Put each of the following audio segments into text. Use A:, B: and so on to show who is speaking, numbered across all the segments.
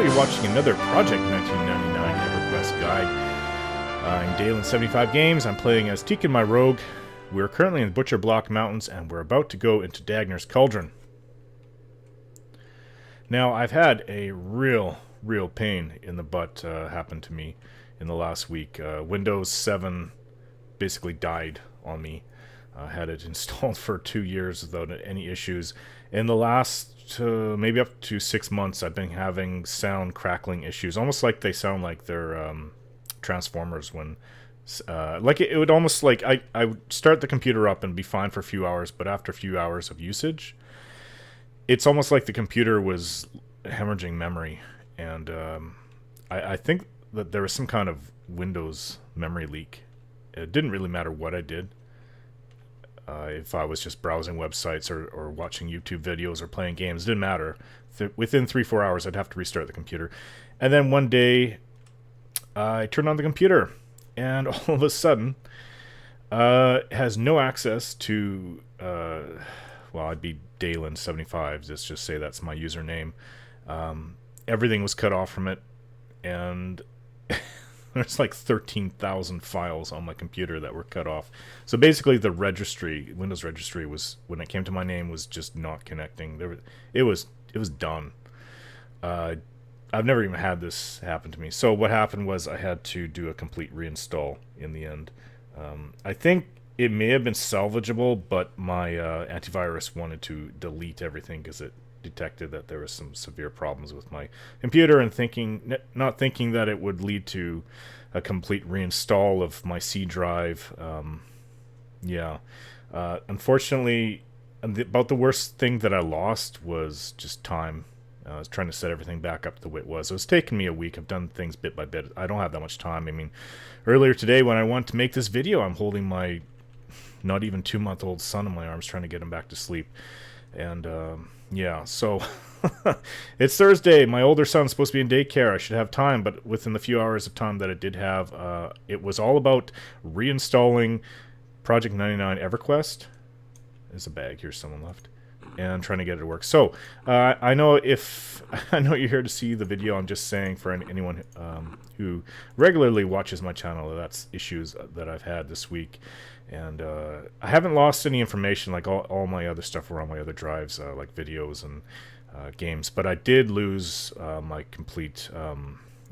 A: Well, you're watching another Project 1999 EverQuest guide. I'm Dalen75 Games. I'm playing as Tekin, my rogue. We're currently in the Butcher Block Mountains, and we're about to go into Dagnor's Cauldron. Now, I've had a real pain in the butt happen to me in the last week. Windows 7 basically died on me. I had it installed for 2 years without any issues. In the last maybe up to 6 months, I've been having sound crackling issues, almost like they sound like they're Transformers when like it would almost like I would start the computer up and be fine for a few hours, but after a few hours of usage, it's almost like the computer was hemorrhaging memory. And I think that there was some kind of Windows memory leak. It didn't really matter what I did. If I was just browsing websites or watching YouTube videos or playing games, it didn't matter. Within 3-4 hours, I'd have to restart the computer. And then one day, I turned on the computer, and all of a sudden, it has no access to, well, I'd be Dalen75, let's just say that's my username. Everything was cut off from it, and there's like 13,000 files on my computer that were cut off. So basically the registry, Windows registry, was, when it came to my name, was just not connecting. It was done. I've never even had this happen to me. So what happened was I had to do a complete reinstall in the end. I think it may have been salvageable, but my antivirus wanted to delete everything because it detected that there was some severe problems with my computer, and not thinking that it would lead to a complete reinstall of my C drive. Unfortunately, about the worst thing that I lost was just time. I was trying to set everything back up the way it was. It was taking me a week. I've done things bit by bit. I don't have that much time. I mean, earlier today when I wanted to make this video, I'm holding my not even 2-month-old son in my arms, trying to get him back to sleep. And yeah, so it's Thursday. My older son's supposed to be in daycare. I should have time, but within the few hours of time that I did have, it was all about reinstalling Project 99 EverQuest. There's a bag here, someone left, and trying to get it to work. So I know you're here to see the video. I'm just saying for anyone who regularly watches my channel, that's issues that I've had this week. And I haven't lost any information, like all my other stuff were on my other drives, like videos and games. But I did lose my complete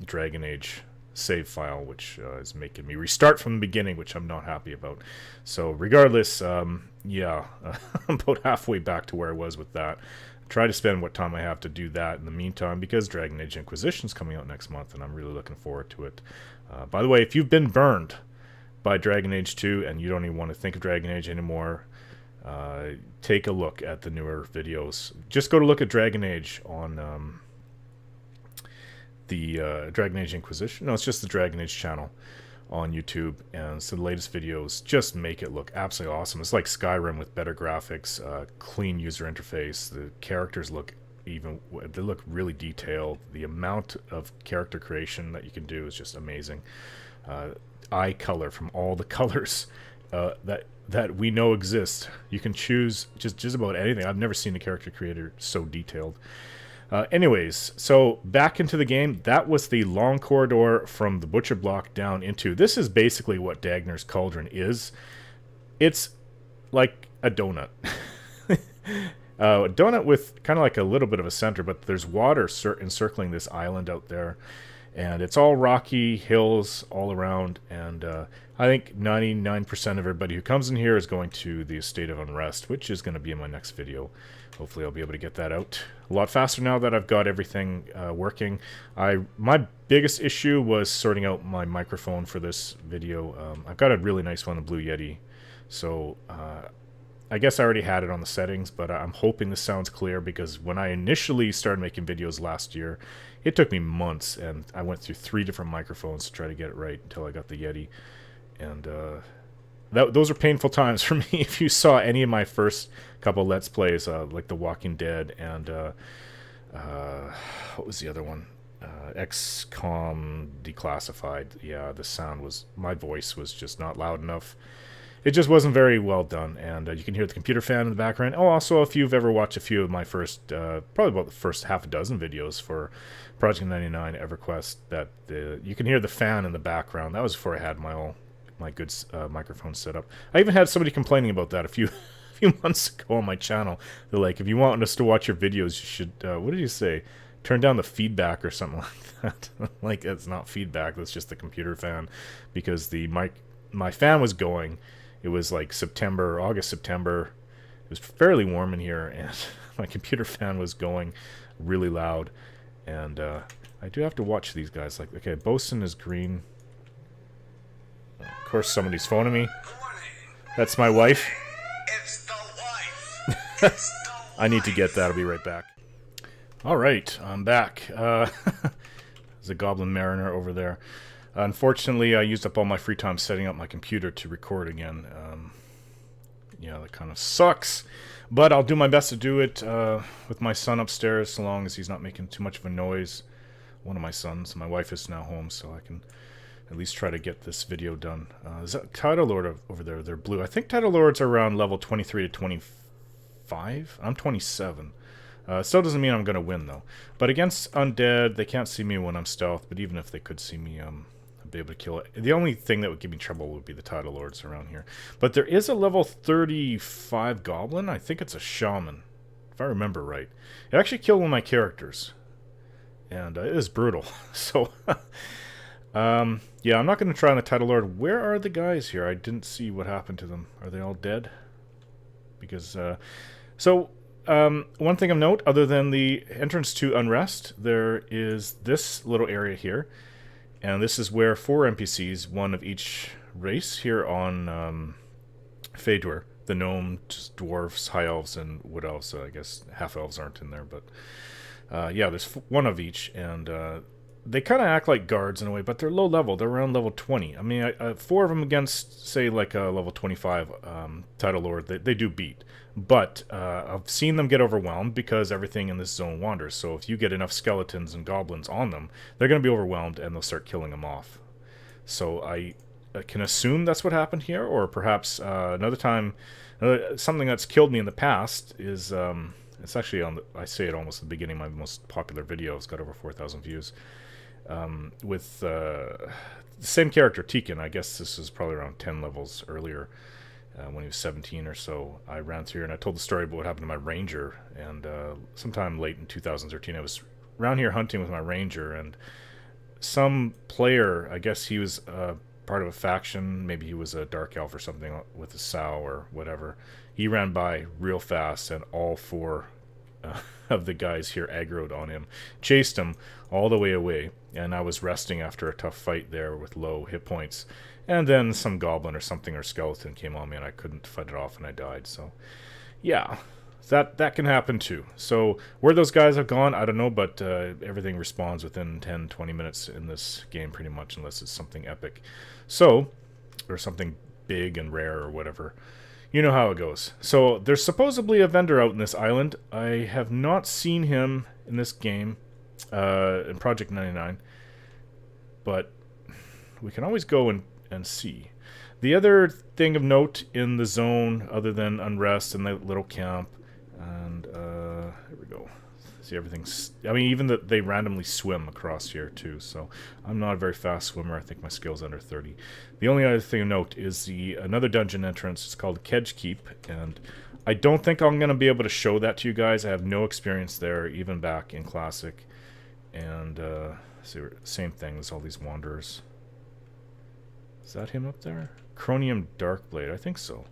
A: Dragon Age save file, which is making me restart from the beginning, which I'm not happy about. So regardless, yeah, I'm about halfway back to where I was with that. Try to spend what time I have to do that in the meantime, because Dragon Age Inquisition is coming out next month, and I'm really looking forward to it. By the way, if you've been burned by Dragon Age 2 and you don't even want to think of Dragon Age anymore, take a look at the newer videos. Just go to look at Dragon Age on the Dragon Age Inquisition. No, it's just the Dragon Age channel on YouTube, and so the latest videos just make it look absolutely awesome. It's like Skyrim with better graphics, clean user interface. The characters look they look really detailed. The amount of character creation that you can do is just amazing. Eye color from all the colors that we know exist. You can choose just about anything. I've never seen a character creator so detailed. Anyways, so back into the game. That was the long corridor from the Butcher Block down into... This is basically what Dagnor's Cauldron is. It's like a donut. A donut with kind of like a little bit of a center, but there's water encircling this island out there. And it's all rocky hills all around, and I think 99% of everybody who comes in here is going to the Estate of Unrest, which is going to be in my next video. Hopefully I'll be able to get that out a lot faster now that I've got everything working. My biggest issue was sorting out my microphone for this video. I've got a really nice one, the Blue Yeti, so I guess I already had it on the settings, but I'm hoping this sounds clear, because when I initially started making videos last year, it took me months, and I went through 3 different microphones to try to get it right until I got the Yeti. And those are painful times for me. If you saw any of my first couple Let's Plays, like The Walking Dead and what was the other one? XCOM Declassified. Yeah, the sound was... My voice was just not loud enough. it just wasn't very well done, and you can hear the computer fan in the background. Oh, also, if you've ever watched a few of my first, probably about the first half a dozen videos for Project 99 EverQuest, that you can hear the fan in the background. That was before I had my good microphone set up. I even had somebody complaining about that a few months ago on my channel. They're like, if you want us to watch your videos, you should, what did you say? Turn down the feedback or something like that. Like, it's not feedback, that's just the computer fan, because my fan was going. It was like August, September. It was fairly warm in here, and my computer fan was going really loud. And I do have to watch these guys. Like, okay, Bosun is green. Of course, somebody's phoning me. That's my wife.
B: It's the wife. It's the wife.
A: I need to get that. I'll be right back. All right, I'm back. There's a Goblin Mariner over there. Unfortunately, I used up all my free time setting up my computer to record again. Yeah, that kind of sucks. But I'll do my best to do it with my son upstairs, so long as he's not making too much of a noise. One of my sons. My wife is now home, so I can at least try to get this video done. Is that Tidal Lord over there? They're blue. I think Tidal Lords are around level 23 to 25. I'm 27. Still doesn't mean I'm going to win, though. But against Undead, they can't see me when I'm stealth, but even if they could see me, I'd be able to kill it. The only thing that would give me trouble would be the Tidal Lords around here. But there is a level 35 Goblin. I think it's a Shaman, if I remember right. It actually killed one of my characters. And it is brutal. So, yeah, I'm not going to try on the Tidal Lord. Where are the guys here? I didn't see what happened to them. Are they all dead? Because, one thing of note, other than the entrance to Unrest, there is this little area here. And this is where 4 NPCs, one of each race here on Phaedor, the gnomes, dwarves, high elves, and wood elves. So I guess half elves aren't in there, but yeah, there's one of each, and they kind of act like guards in a way, but they're low level. They're around level 20. I mean, 4 of them against, say, like a level 25 Tidal Lord, they do beat. But I've seen them get overwhelmed because everything in this zone wanders. So if you get enough skeletons and goblins on them, they're going to be overwhelmed and they'll start killing them off. So I can assume that's what happened here, or perhaps another time, something that's killed me in the past is, it's actually on, I say it almost at the beginning, my most popular video. It's got over 4,000 views. With the same character, Tekin. I guess this is probably around 10 levels earlier. When he was 17 or so, I ran through and I told the story about what happened to my ranger. And sometime late in 2013, I was around here hunting with my ranger, and some player, I guess he was part of a faction, maybe he was a dark elf or something with a sow or whatever. He ran by real fast, and all 4 of the guys here aggroed on him, chased him all the way away, and I was resting after a tough fight there with low hit points. And then some goblin or something or skeleton came on me, and I couldn't fight it off, and I died. So, yeah, that can happen too. So, where those guys have gone, I don't know, but everything respawns within 10, 20 minutes in this game, pretty much, unless it's something epic. So, or something big and rare or whatever. You know how it goes. So, there's supposedly a vendor out in this island. I have not seen him in this game, in Project 99, but we can always go and see. The other thing of note in the zone, other than Unrest and the little camp, and here we go. See, everything's, I mean, even that they randomly swim across here too, so I'm not a very fast swimmer. I think my skill's under 30. The only other thing of note is another dungeon entrance. It's called Kedge Keep, and I don't think I'm going to be able to show that to you guys. I have no experience there, even back in Classic. And see, same thing, there's all these wanderers. Is that him up there? Iconium Darkblade, I think so.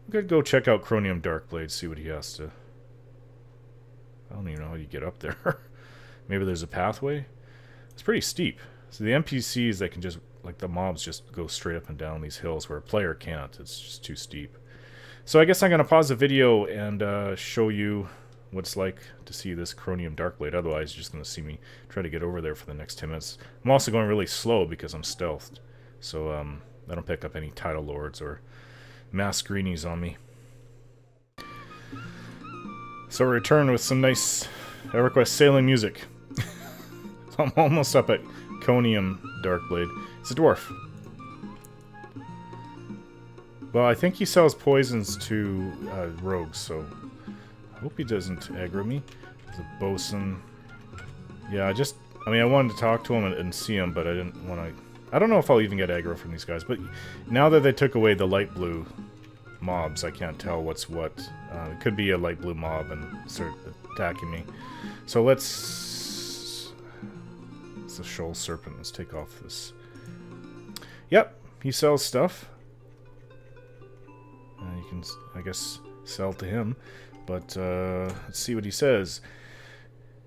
A: I'm gonna go check out Iconium Darkblade, see what he has to... I don't even know how you get up there. Maybe there's a pathway? It's pretty steep. So the NPCs, they can just, like the mobs, just go straight up and down these hills, where a player can't. It's just too steep. So I guess I'm gonna pause the video and show you what it's like to see this Iconium Darkblade. Otherwise, you're just gonna see me try to get over there for the next 10 minutes. I'm also going really slow because I'm stealthed. So, I don't pick up any Tidal Lords or mass greenies on me. So we return with some nice EverQuest sailing music. I'm almost up at Iconium Darkblade. It's a dwarf. Well, I think he sells poisons to rogues, so I hope he doesn't aggro me. There's a bosun. Yeah, I mean, I wanted to talk to him and see him, but I didn't want to... I don't know if I'll even get aggro from these guys, but now that they took away the light blue mobs, I can't tell what's what. It could be a light blue mob and start attacking me. So let's... It's a shoal serpent. Let's take off this. Yep, he sells stuff. You can, I guess, sell to him. But let's see what he says.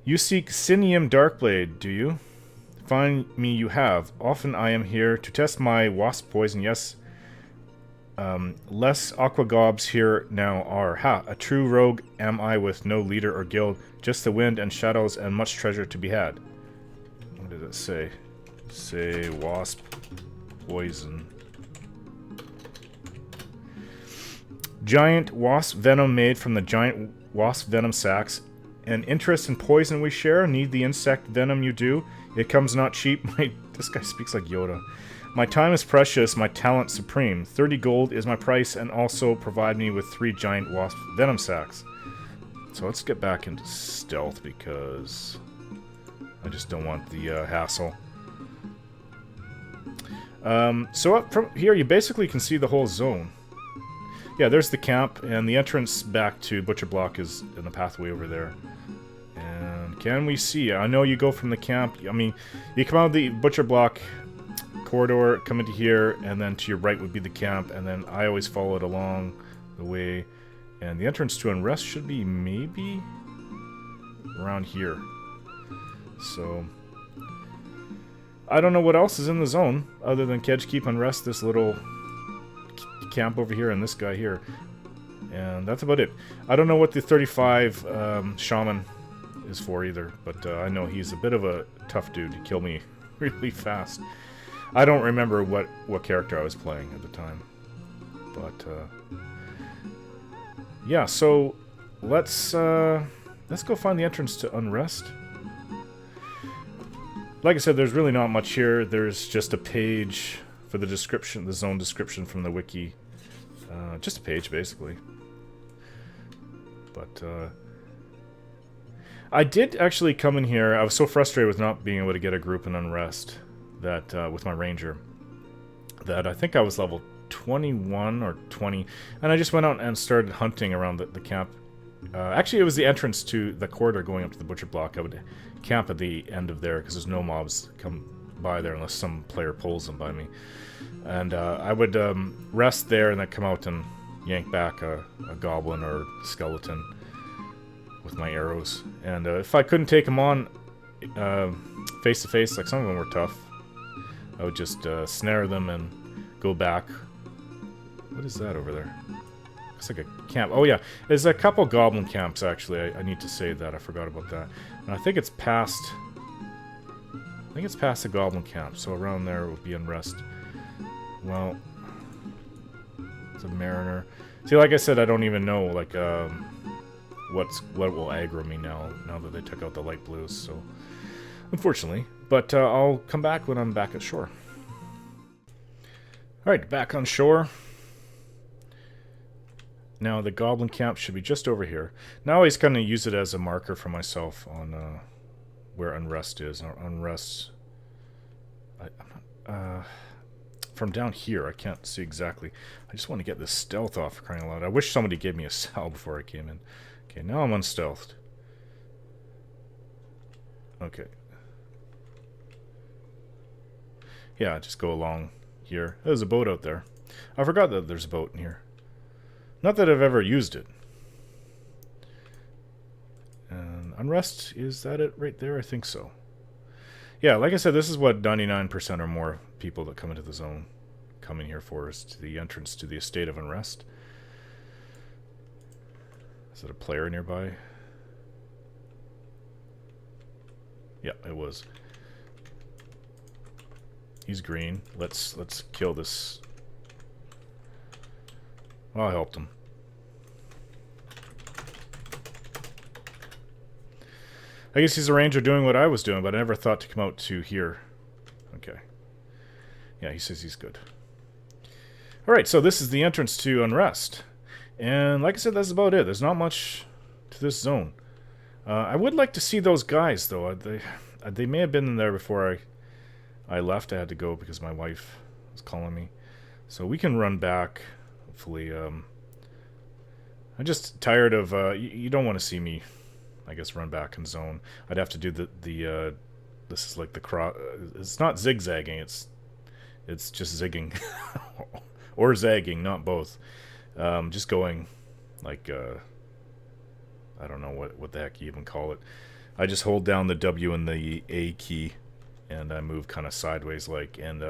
A: You seek Iconium Darkblade, do you? Find me you have. Often I am here to test my wasp poison, yes. Less aquagobs here now are. Ha! A true rogue am I with no leader or guild. Just the wind and shadows and much treasure to be had. What did it say? Say wasp poison. Giant wasp venom made from the giant wasp venom sacs. An interest in poison we share. Need the insect venom you do. It comes not cheap. This guy speaks like Yoda. My time is precious, my talent supreme. 30 gold is my price, and also provide me with 3 giant wasp venom sacs. So let's get back into stealth, because I just don't want the hassle. So up from here, you basically can see the whole zone. Yeah, there's the camp, and the entrance back to Butcher Block is in the pathway over there. And can we see? I know you go from the camp. I mean, you come out of the Butcher Block corridor, come into here, and then to your right would be the camp, and then I always follow it along the way. And the entrance to Unrest should be maybe around here. So I don't know what else is in the zone other than Kedge Keep Unrest, this little camp over here, and this guy here. And that's about it. I don't know what the 35 shaman is for either, but I know he's a bit of a tough dude to kill me really fast. I don't remember what character I was playing at the time, but yeah. So let's go find the entrance to Unrest. Like I said, there's really not much here. There's just a page for the description, the zone description from the wiki. Just a page, basically. But I did actually come in here. I was so frustrated with not being able to get a group in Unrest that with my ranger that I think I was level 21 or 20, and I just went out and started hunting around the camp. Actually, it was the entrance to the corridor going up to the Butcher Block. I would camp at the end of there because there's no mobs come by there unless some player pulls them by me. And I would rest there and then come out and yank back a goblin or skeleton with my arrows. And if I couldn't take them on face to face, like some of them were tough, I would just snare them and go back. What is that over there? Looks like a camp. Oh yeah, there's a couple goblin camps actually. I need to save that. I forgot about that. And I think it's past. I think it's past the goblin camp. So around there would be Unrest. Well, it's a mariner. See, like I said, I don't even know like what will aggro me now that they took out the light blues. So unfortunately, but I'll come back when I'm back at shore. All right, back on shore. Now the goblin camp should be just over here. Now I always kind of use it as a marker for myself on where Unrest is. Unrest. From down here, I can't see exactly. I just want to get this stealth off, for crying out loud. I wish somebody gave me a cell before I came in. Okay, now I'm unstealthed. Okay. Yeah, just go along here. There's a boat out there. I forgot that there's a boat in here. Not that I've ever used it. And Unrest, is that it right there? I think so. Yeah, like I said, this is what 99% or more people that come into the zone come in here for, is to the entrance to the estate of Unrest. Is it a player nearby? Yeah, it was. He's green. Let's kill this. Well, I helped him. I guess he's a ranger doing what I was doing, but I never thought to come out to here. Okay. Yeah, he says he's good. Alright, so this is the entrance to Unrest. And like I said, that's about it. There's not much to this zone. I would like to see those guys, though. They may have been in there before I left. I had to go because my wife was calling me. So we can run back, hopefully. I'm just tired of... you don't want to see me, I guess, run back in zone. I'd have to do the this is like the cross... it's not zigzagging, it's just zigging. Or zagging, not both. Just going, like, I don't know what the heck you even call it. I just hold down the W and the A key, and I move kind of sideways, like, and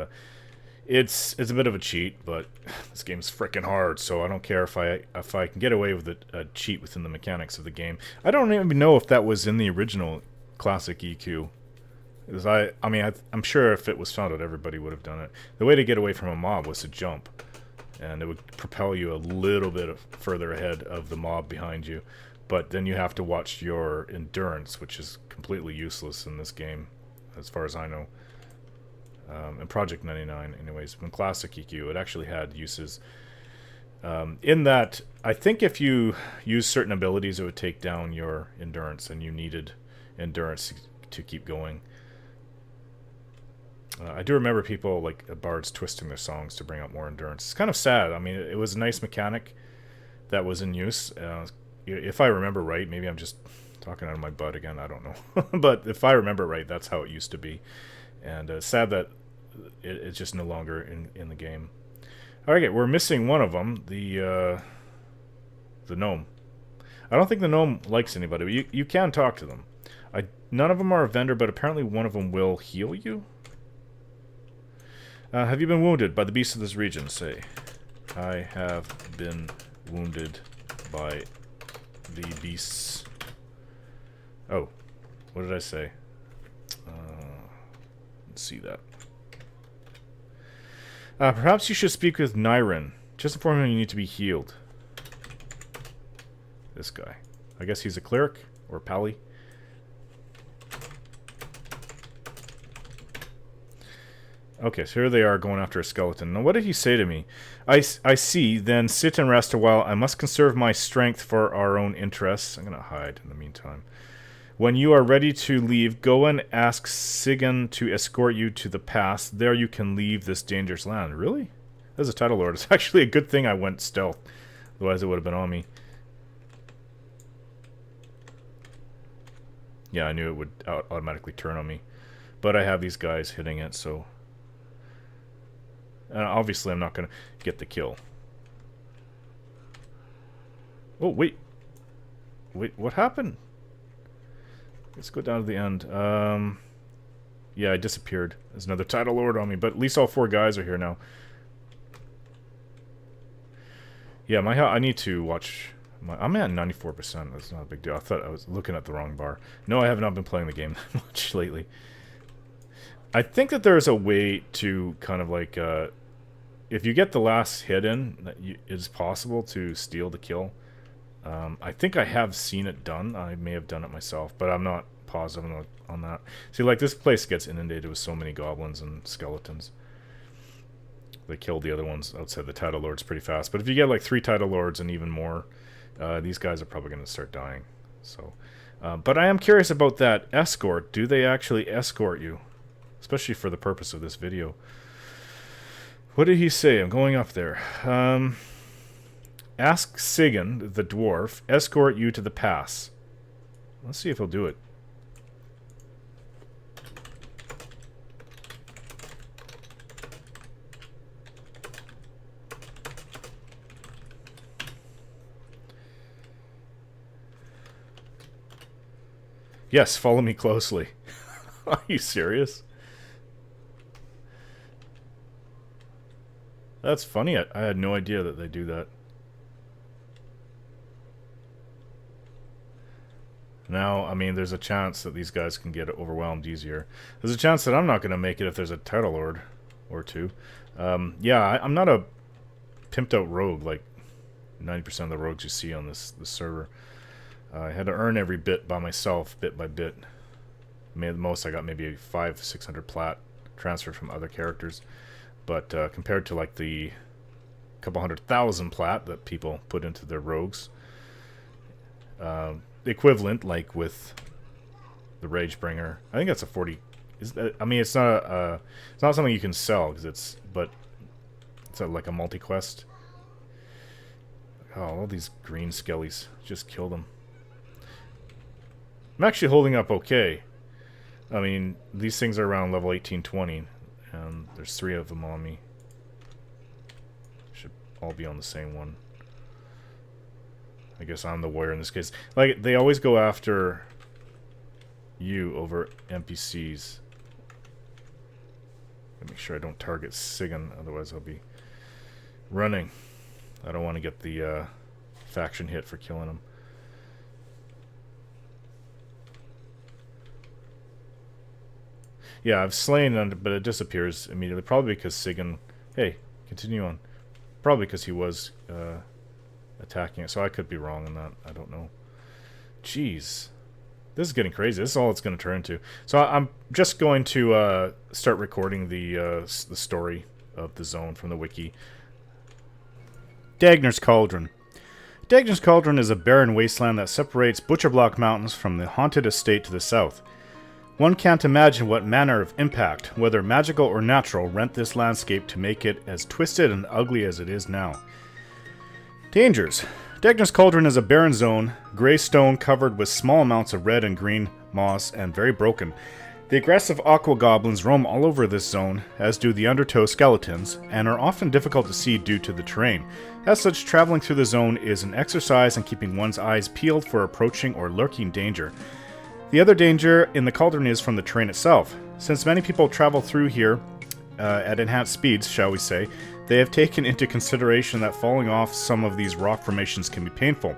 A: it's a bit of a cheat, but this game's freaking hard, so I don't care if I can get away with a cheat within the mechanics of the game. I don't even know if that was in the original classic EQ. Because I'm sure if it was found out, everybody would have done it. The way to get away from a mob was to jump, and it would propel you a little bit further ahead of the mob behind you. But then you have to watch your endurance, which is completely useless in this game, as far as I know. In Project 99, anyways, in Classic EQ, it actually had uses. In that, I think if you use certain abilities, it would take down your endurance, and you needed endurance to keep going. I do remember people, like bards, twisting their songs to bring out more endurance. It's kind of sad. I mean, it was a nice mechanic that was in use. If I remember right, maybe I'm just talking out of my butt again, I don't know. But if I remember right, that's how it used to be. And sad that it's just no longer in the game. Alright, we're missing one of them, the gnome. I don't think the gnome likes anybody, but you can talk to them. None of them are a vendor, but apparently one of them will heal you. Have you been wounded by the beasts of this region? Say, I have been wounded by the beasts. Oh, what did I say? Let's see that. Perhaps you should speak with Nyrin. Just inform him you need to be healed. This guy. I guess he's a cleric or pally. Okay, so here they are going after a skeleton. Now, what did he say to me? I see, then sit and rest a while. I must conserve my strength for our own interests. I'm going to hide in the meantime. When you are ready to leave, go and ask Sigan to escort you to the pass. There you can leave this dangerous land. Really? There's a title lord. It's actually a good thing I went stealth. Otherwise it would have been on me. Yeah, I knew it would automatically turn on me. But I have these guys hitting it, so... obviously, I'm not going to get the kill. Oh, wait. Wait, what happened? Let's go down to the end. Yeah, I disappeared. There's another title lord on me, but at least all 4 guys are here now. Yeah, I need to watch... I'm at 94%. That's not a big deal. I thought I was looking at the wrong bar. No, I have not been playing the game that much lately. I think that there's a way to kind of like, if you get the last hit in, it is possible to steal the kill. I think I have seen it done. I may have done it myself, but I'm not positive on that. See, like, this place gets inundated with so many goblins and skeletons. They killed the other ones outside the title lords pretty fast. But if you get like 3 title lords and even more, these guys are probably going to start dying. So, but I am curious about that escort. Do they actually escort you? Especially for the purpose of this video. What did he say? I'm going up there. Ask Sigan, the dwarf, escort you to the pass. Let's see if he'll do it. Yes, follow me closely. Are you serious? That's funny. I had no idea that they do that. Now, I mean, there's a chance that these guys can get overwhelmed easier. There's a chance that I'm not going to make it if there's a title lord or 2. Yeah, I'm not a pimped out rogue like 90% of the rogues you see on this server. I had to earn every bit by myself, bit by bit. I mean, at the most I got maybe 500-600 plat transferred from other characters. But compared to like the couple 100,000 plat that people put into their rogues. The equivalent, like with the Ragebringer, I think that's a 40. I mean, it's not something you can sell because it's like a multi-quest. Oh, all these green skellies, just kill them. I'm actually holding up okay. I mean, these things are around level 18-20, and there's 3 of them on me. Should all be on the same one. I guess I'm the warrior in this case. Like, they always go after you over NPCs. Make sure I don't target Sigan, otherwise I'll be running. I don't want to get the faction hit for killing him. Yeah, I've slain him, but it disappears immediately. Probably because Sigan... Hey, continue on. Probably because he was attacking it. So I could be wrong on that. I don't know. Jeez. This is getting crazy. This is all it's going to turn into. So I'm just going to start recording the story of the zone from the wiki. Dagnor's Cauldron. Dagnor's Cauldron is a barren wasteland that separates Butcherblock Mountains from the haunted estate to the south. One can't imagine what manner of impact, whether magical or natural, rent this landscape to make it as twisted and ugly as it is now. Dangers. Dagnor's Cauldron is a barren zone, grey stone covered with small amounts of red and green moss, and very broken. The aggressive aqua goblins roam all over this zone, as do the undertow skeletons, and are often difficult to see due to the terrain. As such, traveling through the zone is an exercise in keeping one's eyes peeled for approaching or lurking danger. The other danger in the Cauldron is from the terrain itself. Since many people travel through here at enhanced speeds, shall we say, they have taken into consideration that falling off some of these rock formations can be painful.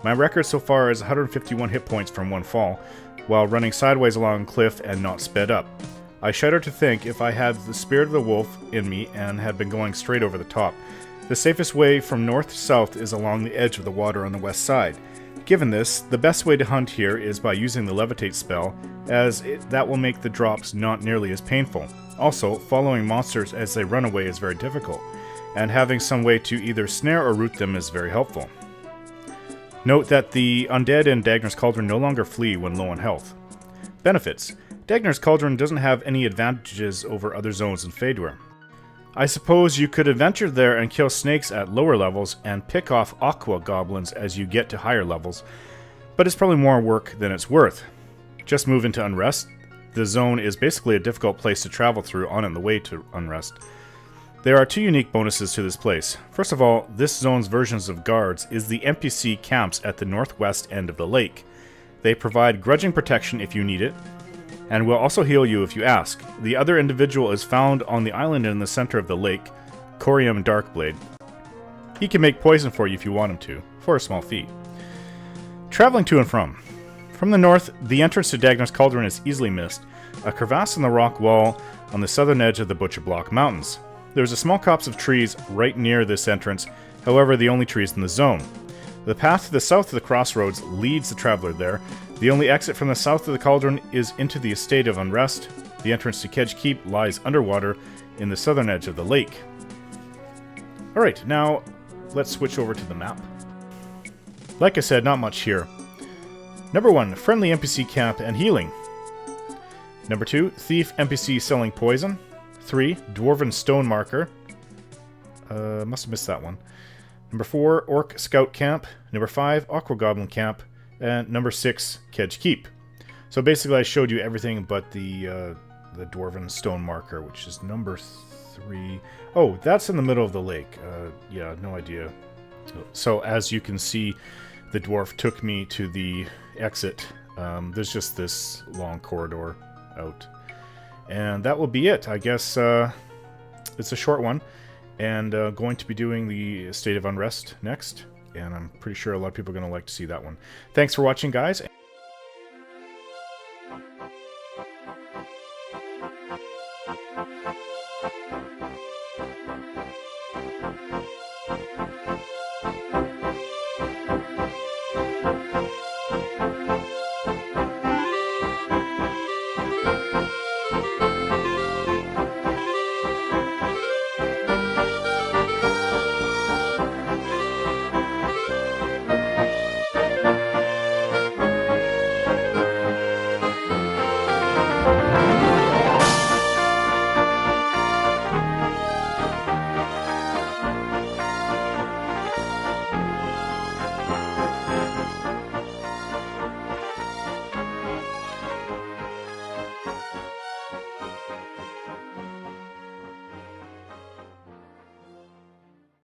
A: My record so far is 151 hit points from one fall, while running sideways along a cliff and not sped up. I shudder to think if I had the spirit of the wolf in me and had been going straight over the top. The safest way from north to south is along the edge of the water on the west side. Given this, the best way to hunt here is by using the levitate spell, as that will make the drops not nearly as painful. Also, following monsters as they run away is very difficult, and having some way to either snare or root them is very helpful. Note that the undead in Dagnor's Cauldron no longer flee when low on health. Benefits. Dagnor's Cauldron doesn't have any advantages over other zones in Fadewar. I suppose you could adventure there and kill snakes at lower levels and pick off aqua goblins as you get to higher levels, but it's probably more work than it's worth. Just move into Unrest. The zone is basically a difficult place to travel through on the way to Unrest. There are 2 unique bonuses to this place. First of all, this zone's versions of guards is the NPC camps at the northwest end of the lake. They provide grudging protection if you need it, and will also heal you if you ask. The other individual is found on the island in the center of the lake, Iconium Darkblade. He can make poison for you if you want him to, for a small fee. Traveling to and from. From the north, the entrance to Dagnor's Cauldron is easily missed, a crevasse in the rock wall on the southern edge of the Butcherblock Mountains. There's a small copse of trees right near this entrance, however the only trees in the zone. The path to the south of the crossroads leads the traveler there. The only exit from the south of the Cauldron is into the estate of Unrest. The entrance to Kedge Keep lies underwater in the southern edge of the lake. Alright, now let's switch over to the map. Like I said, not much here. Number 1, friendly NPC camp and healing. Number 2, thief NPC selling poison. 3, dwarven stone marker. Must have missed that one. Number 4, orc scout camp. Number 5, aqua goblin camp. And number 6, Kedge Keep. So basically I showed you everything but the dwarven stone marker, which is number 3. Oh, that's in the middle of the lake. Yeah, no idea. So as you can see, the dwarf took me to the exit. There's just this long corridor out. And that will be it. I guess it's a short one. And going to be doing the State of Unrest next. And I'm pretty sure a lot of people are going to like to see that one. Thanks for watching, guys.